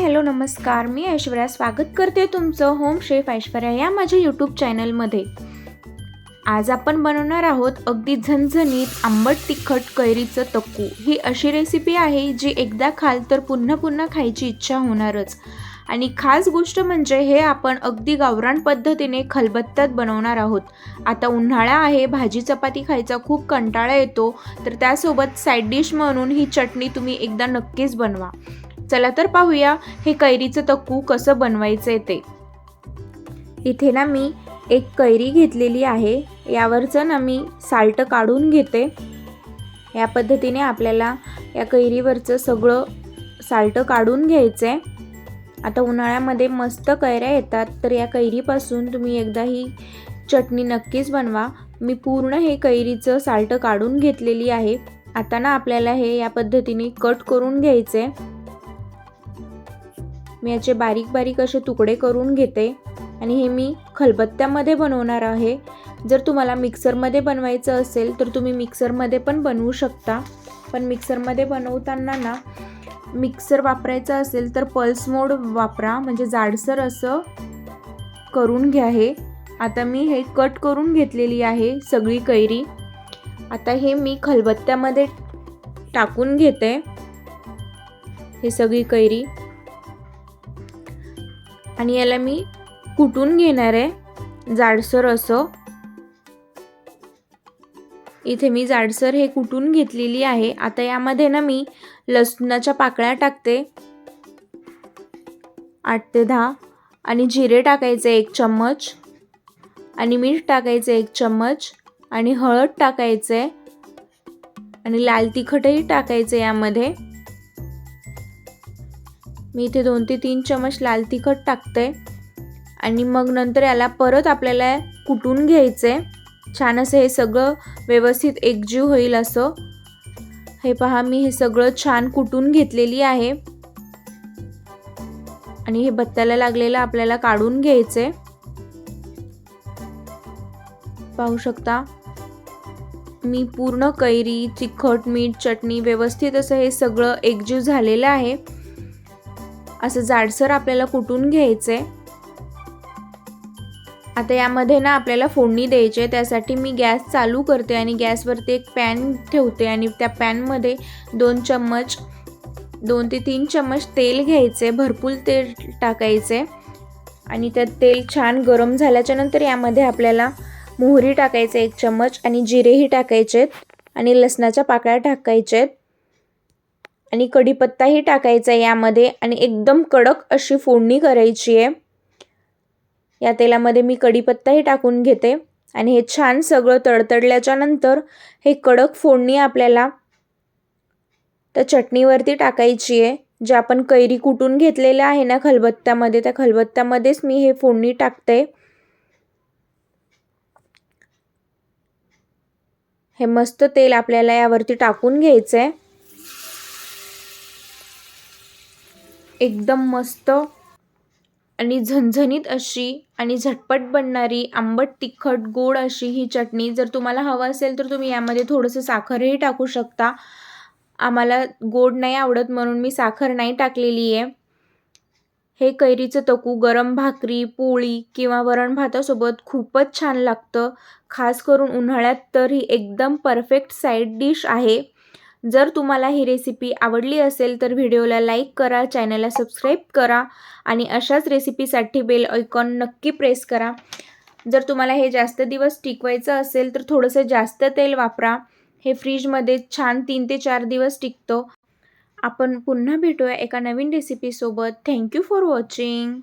Hello नमस्कार, मी ऐश्वर्या स्वागत करते तुमचं होम शेफ ऐश्वर्या या माझ्या यूट्यूब चॅनलमध्ये। आज आपण बनवणार आहोत अगदी झणझणीत आंबट तिखट कैरीचं तक्कू। ही अशी रेसिपी आहे जी एकदा खाल तर पुन्हा पुन्हा खायची इच्छा होणारच। आणि खास गोष्ट म्हणजे हे आपण अगदी गावरान पद्धतीने खलबत्त्यात बनवणार आहोत। आता उन्हाळा आहे, भाजी चपाती खायचा खूप कंटाळा येतो, तर त्यासोबत साइड डिश म्हणून ही चटणी तुम्ही एकदा नक्कीच बनवा। चला तर पाहूया हे कैरीचं तक्कू कसं बनवायचं ते। इथे ना मी एक कैरी घेतलेली आहे, यावरचं ना मी साल्ट काढून घेते। या पद्धतीने आपल्याला या कैरीवरचं सगळं साल्ट काढून घ्यायचंय। आता उन्हाळ्यामध्ये मस्त कैऱ्या येतात, तर या कैरीपासून तुम्ही एकदा ही चटणी नक्कीच बनवा। मी पूर्ण हे कैरीचं साल्ट काढून घेतलेली आहे। आता ना आपल्याला हे या पद्धतीने कट करून घ्यायचे। मी याचे बारीक बारीक असे तुकडे करून घेते आणि हे मी खलबत्त्यामध्ये बनवणार आहे। जर तुम्हाला मिक्सरमध्ये बनवायचं असेल तर तुम्ही मिक्सरमध्ये पण बनवू शकता, पण मिक्सरमध्ये बनवताना ना मिक्सर वापरायचा असेल तर पल्स मोड वापरा, म्हणजे जाडसर असं करून घ्या। हे आता मी हे कट करून घेतलेली आहे सगळी कैरी। आता हे मी खलबत्त्यामध्ये टाकून घेते हे सगळी कैरी आणि याला मी कुटून घेणार आहे जाडसर असं। इथे मी जाडसर हे कुटून घेतलेली आहे। आता यामध्ये ना मी लसणाच्या पाकळ्या टाकते 8 ते 10 आणि जिरे टाकायचे 1 चम्मच आणि मीठ टाकायचे 1 चम्मच आणि हळद टाकायचे आणि लाल तिखटही टाकायचे यामध्ये। मी इथे 2 ते 3 चम्मच लाल तिखट टाकते आणि मग नंतर याला परत आपल्याला कुटून घ्यायचे छान असं। हे सगळं व्यवस्थित एकजीव होईल असं। हे पहा, मी हे सगळं छान कुटून घेतलेली आहे आणि हे बत्त्याला लागलेलं आपल्याला काढून घ्यायचे। पाहू शकता मी पूर्ण कैरी, तिखट, मीठ, चटणी व्यवस्थित असं हे सगळं एकजीव झालेलं आहे। असं जाडसर आपल्याला कुटून घ्यायचे। आता यामध्ये ना आपल्याला फोडणी द्यायची आहे, त्यासाठी मी गॅस चालू करते आणि गॅसवरती एक पॅन ठेवते आणि त्या पॅनमध्ये 2 ते 3 चम्मच तेल घ्यायचे, भरपूर तेल टाकायचे आणि त्यात तेल छान गरम झाल्याच्या नंतर यामध्ये आपल्याला मोहरी टाकायचे 1 चम्मच आणि जिरेही टाकायचे आणि लसणाच्या पाकळ्या टाकायचे आणि कढीपत्ताही टाकायचा यामध्ये आणि एकदम कडक अशी फोडणी करायची आहे। या तेलामध्ये मी कढीपत्ताही टाकून घेते आणि हे छान सगळं तडतडल्याच्या नंतर हे कडक फोडणी आपल्याला त्या चटणीवरती टाकायची आहे। जे आपण कैरी कुटून घेतलेलं आहे ना खलबत्त्यामध्ये, त्या खलबत्त्यामध्येच मी हे फोडणी टाकते। हे मस्त तेल आपल्याला यावरती टाकून घ्यायचंय। एकदम मस्त आणि झणझणीत अशी आणि झटपट बनणारी आंबट तिखट गोड अशी ही चटणी। जर तुम्हाला हवं असेल तर तुम्ही यामध्ये थोडंसं साखरही टाकू शकता। आम्हाला गोड नाही आवडत म्हणून मी साखर नाही टाकलेली आहे। हे कैरीचं तक्कू गरम भाकरी, पोळी किंवा वरण भातासोबत खूपच छान लागतं। खास करून उन्हाळ्यात तर ही एकदम परफेक्ट साइड डिश आहे। जर तुम्हाला ही रेसिपी आवडली असेल तर व्हिडिओला लाईक करा, चॅनलला सबस्क्राईब करा आणि अशाच रेसिपीसाठी बेल आयकॉन नक्की प्रेस करा। जर तुम्हाला हे जास्त दिवस टिकवायचं असेल तर थोडंसं जास्त तेल वापरा। हे फ्रीजमध्ये छान 3 ते 4 दिवस टिकतं। आपण पुन्हा भेटूया एका नवीन रेसिपीसोबत। Thank you for watching.